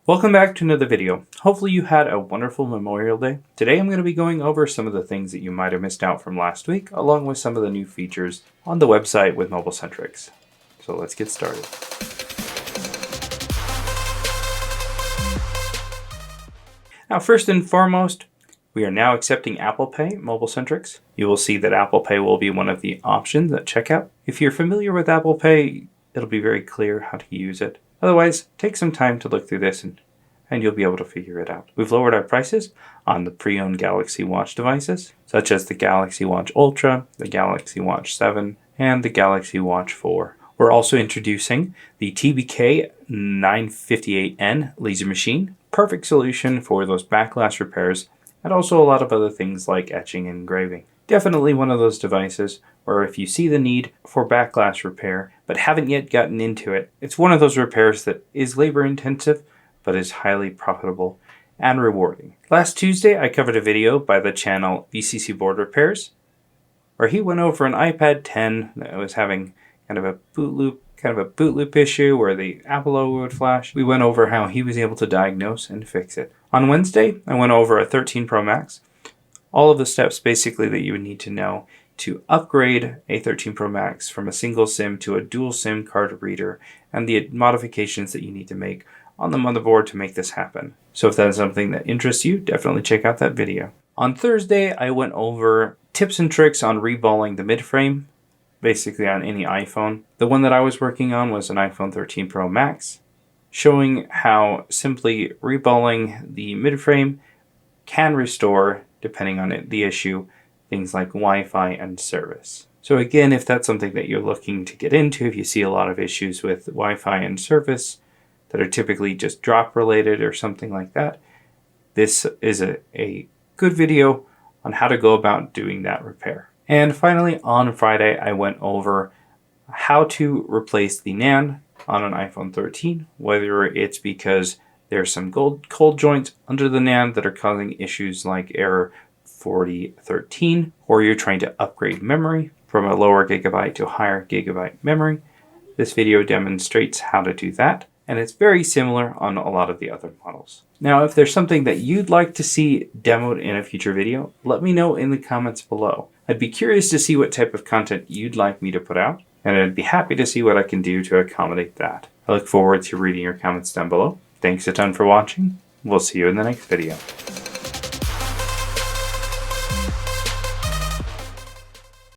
Welcome back to another video. Hopefully you had a wonderful Memorial Day. Today I'm going to be going over some of the things that you might have missed out from last week, along with some of the new features on the website with MobileSentrix. So let's get started. Now first and foremost, we are now accepting Apple Pay MobileSentrix. You will see that Apple Pay will be one of the options at checkout. If you're familiar with Apple Pay, it'll be very clear how to use it. Otherwise, take some time to look through this and you'll be able to figure it out. We've lowered our prices on the pre-owned Galaxy Watch devices, such as the Galaxy Watch Ultra, the Galaxy Watch 7, and the Galaxy Watch 4. We're also introducing the TBK 958N laser machine, perfect solution for those backlash repairs, and also a lot of other things like etching and engraving. Definitely one of those devices where if you see the need for backlash repair but haven't yet gotten into it, it's one of those repairs that is labor intensive but is highly profitable and rewarding. Last Tuesday I covered a video by the channel VCC Board Repairs where he went over an iPad 10 that was having kind of a boot loop issue where the Apple logo would flash. We went over how he was able to diagnose and fix it. On Wednesday I went over a 13 Pro Max. All of the steps basically that you would need to know to upgrade a 13 Pro Max from a single SIM to a dual SIM card reader and the modifications that you need to make on the motherboard to make this happen. So if that is something that interests you, definitely check out that video. On Thursday, I went over tips and tricks on reballing the midframe, basically on any iPhone. The one that I was working on was an iPhone 13 Pro Max, showing how simply reballing the midframe can restore, depending on the issue, things like Wi-Fi and service. So again, if that's something that you're looking to get into, if you see a lot of issues with Wi-Fi and service that are typically just drop related or something like that, this is a good video on how to go about doing that repair. And finally, on Friday, I went over how to replace the NAND on an iPhone 13, whether it's because there's some cold joints under the NAND that are causing issues like error 4013, or you're trying to upgrade memory from a lower gigabyte to a higher gigabyte memory. This video demonstrates how to do that, and it's very similar on a lot of the other models. Now, if there's something that you'd like to see demoed in a future video, let me know in the comments below. I'd be curious to see what type of content you'd like me to put out, and I'd be happy to see what I can do to accommodate that. I look forward to reading your comments down below. Thanks a ton for watching. We'll see you in the next video.